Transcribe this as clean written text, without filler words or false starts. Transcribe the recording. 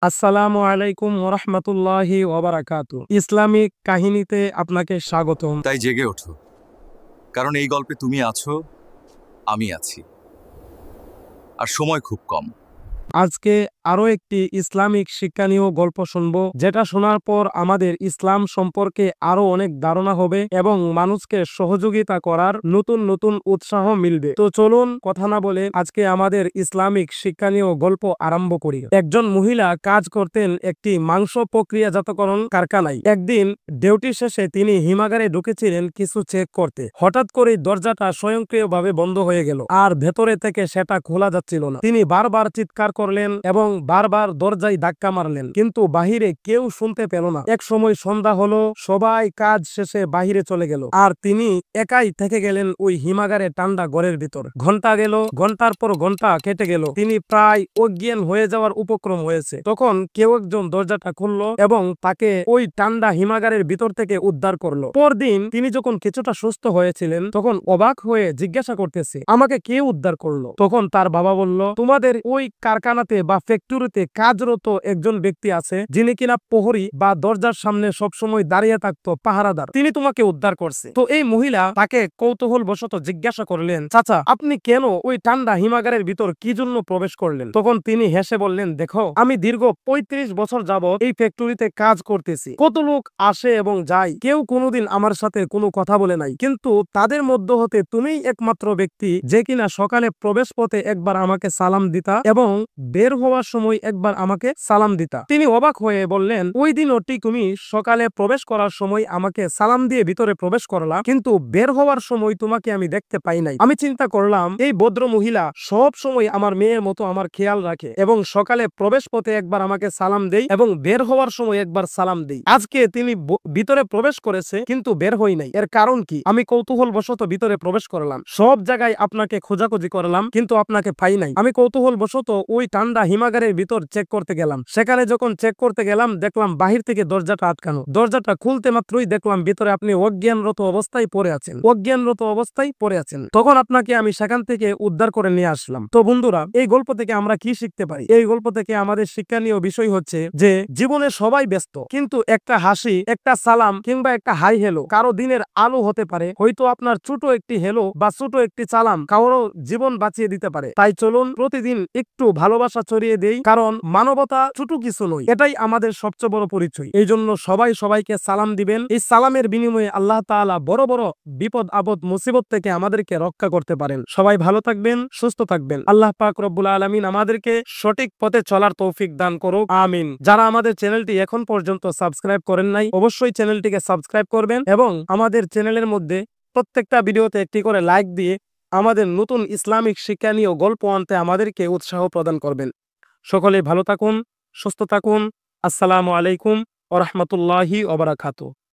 আসসালামু আলাইকুম ওরহমতুল্লাহি ওবারাকাতু। ইসলামিক কাহিনীতে আপনাকে স্বাগতম। তাই জেগে ওঠো, কারণ এই গল্পে তুমি আছো, আমি আছি, আর সময় খুব কম। আজকে আরো একটি ইসলামিক শিক্ষণীয় গল্প শুনব, যেটা শোনার পর আমাদের ইসলাম সম্পর্কে আরো অনেক ধারণা হবে এবং মানুষকে সহযোগিতা করার নতুন নতুন উৎসাহ মিলবে। তো চলুন কথা না বলে আজকে আমাদের ইসলামিক শিক্ষণীয় গল্প আরম্ভ করি। একজন মহিলা কাজ করতেন একটি মাংস প্রক্রিয়াজাতকরণ কারখানায়। একদিন ডিউটি শেষে তিনি হিমাগারে ঢুকেছিলেন কিছু চেক করতে। হঠাৎ করে দরজাটা স্বয়ংক্রিয়ভাবে বন্ধ হয়ে গেল, আর ভেতরে থেকে সেটা খোলা যাচ্ছিল না। তিনি বারবার চিৎকার করলেন এবং বারবার দরজায় ধাক্কা মারলেন, কিন্তু বাহিরে কেউ শুনতে পেল না। এক সময় সন্ধ্যা হলো, সবাই কাজ শেষে বাহিরে চলে গেল, আর তিনি একাই থেকে গেলেন ওই হিমাগারে ঠান্ডা ঘরের ভিতর। ঘন্টা গেল, ঘন্টার পর ঘন্টা কেটে গেল। তিনি প্রায় অজ্ঞান হয়ে যাওয়ার উপক্রম হয়েছে। তখন কেউ একজন দরজাটা খুললো এবং তাকে ওই ঠান্ডা হিমাগারের ভিতর থেকে উদ্ধার করলো। পরদিন তিনি যখন কিছুটা সুস্থ হয়েছিলেন, তখন অবাক হয়ে জিজ্ঞাসা করতেছে, আমাকে কে উদ্ধার করলো? তখন তার বাবা বলল, তোমাদের ওই কারখানাতে বা ফ্যাক্টরিতে কাজরত একজন ব্যক্তি আছে, যিনি কিনা প্রহরী বা দরজার সামনে সবসময় দাঁড়িয়ে থাকতো, পাহারাদার। তিনি তোমাকে উদ্ধার করছে। তো এই মহিলা তাকে কৌতূহল বশত জিজ্ঞাসা করলেন, চাচা, আপনি কেন ওই ঠান্ডা হিমাগারের ভিতর কি জন্য প্রবেশ করলেন? তখন তিনি হেসে বললেন, দেখো, আমি দীর্ঘ ৩৫ বছর যাবৎ এই ফ্যাক্টরিতে কাজ করতেছি। কত লোক আসে এবং যায়, কেউ কোনোদিন আমার সাথে কোনো কথা বলে নাই, কিন্তু তাদের মধ্য হতে তুমিই একমাত্র ব্যক্তি যে কিনা সকালে প্রবেশ পথে একবার আমাকে সালাম দিতা এবং বের হওয়ার সময় একবার আমাকে সালাম দিতা। তিনি অবাক হয়ে বললেন, ওই দিন ঠিক তুমি সকালে প্রবেশ করার সময় আমাকে সালাম দিয়ে ভিতরে প্রবেশ করলা, কিন্তু বের হওয়ার সময় তোমাকে আমি দেখতে পাই নাই। আমি চিন্তা করলাম, এই ভদ্র মহিলা সব সময় আমার মেয়ের মতো আমার খেয়াল রাখে এবং সকালে প্রবেশ পথে একবার আমাকে সালাম দেই এবং বের হওয়ার সময় একবার সালাম দেই। আজকে তিনি ভিতরে প্রবেশ করেছে কিন্তু বের হই নাই, এর কারণ কি? আমি কৌতূহল বশত ভিতরে প্রবেশ করলাম, সব জায়গায় আপনাকে খোঁজাখুঁজি করলাম, কিন্তু আপনাকে পাই নাই। আমি কৌতূহল বশত ওই ঠান্ডা হিমাগারের ভিতর চেক করতে গেলাম। সেখানে যখন চেক করতে গেলাম, দেখলাম বাহির থেকে দরজাটা আটকানো। দরজাটা খুলতে মাত্রই দেখলাম ভিতরে আপনি অজ্ঞানরত অবস্থায় পড়ে আছেন, অজ্ঞানরত অবস্থায় পড়ে আছেন। তখন আপনাকে আমি সেখান থেকে উদ্ধার করে নিয়ে আসলাম। তো বন্ধুরা, এই গল্প থেকে আমরা কি শিখতে পারি? এই গল্প থেকে আমাদের শিক্ষণীয় বিষয় হচ্ছে যে জীবনে সবাই ব্যস্ত, কিন্তু একটা হাসি, একটা সালাম কিংবা একটা হাই হেলো কারো দিনের আলো হতে পারে। হয়তো আপনার ছোট একটি হেলো বা ছোট একটি সালাম কারো জীবন বাঁচিয়ে দিতে পারে। তাই চলুন প্রতিদিন একটু ভালোবাসা ছড়িয়ে দেই, কারণ মানবতা ছোট কিছু নয়, এটাই আমাদের সবচেয়ে বড় পরিচয়। এই জন্য সবাই সবাইকে সালাম দিবেন। এই সালামের বিনিময়ে আল্লাহ তাআলা বড় বড় বিপদ আপদ মুসিবত থেকে আমাদেরকে রক্ষা করতে পারেন। সবাই ভালো থাকবেন, সুস্থ থাকবেন। আল্লাহ পাক রব্বুল আলামিন আমাদেরকে সঠিক পথে চলার তৌফিক দান করুক, আমিন। যারা আমাদের চ্যানেলটি এখন পর্যন্ত সাবস্ক্রাইব করেন নাই, অবশ্যই চ্যানেলটিকে সাবস্ক্রাইব করবেন এবং আমাদের চ্যানেলের মধ্যে প্রত্যেকটা ভিডিওতে একটি করে লাইক দিয়ে আমাদের নতুন ইসলামিক শিক্ষণীয় গল্প আনতে আমাদেরকে উৎসাহ প্রদান করবেন। সকলে ভালো থাকুন, সুস্থ থাকুন। আসসালামু আলাইকুম ওয়া রাহমাতুল্লাহি ওয়া বারাকাতুহু।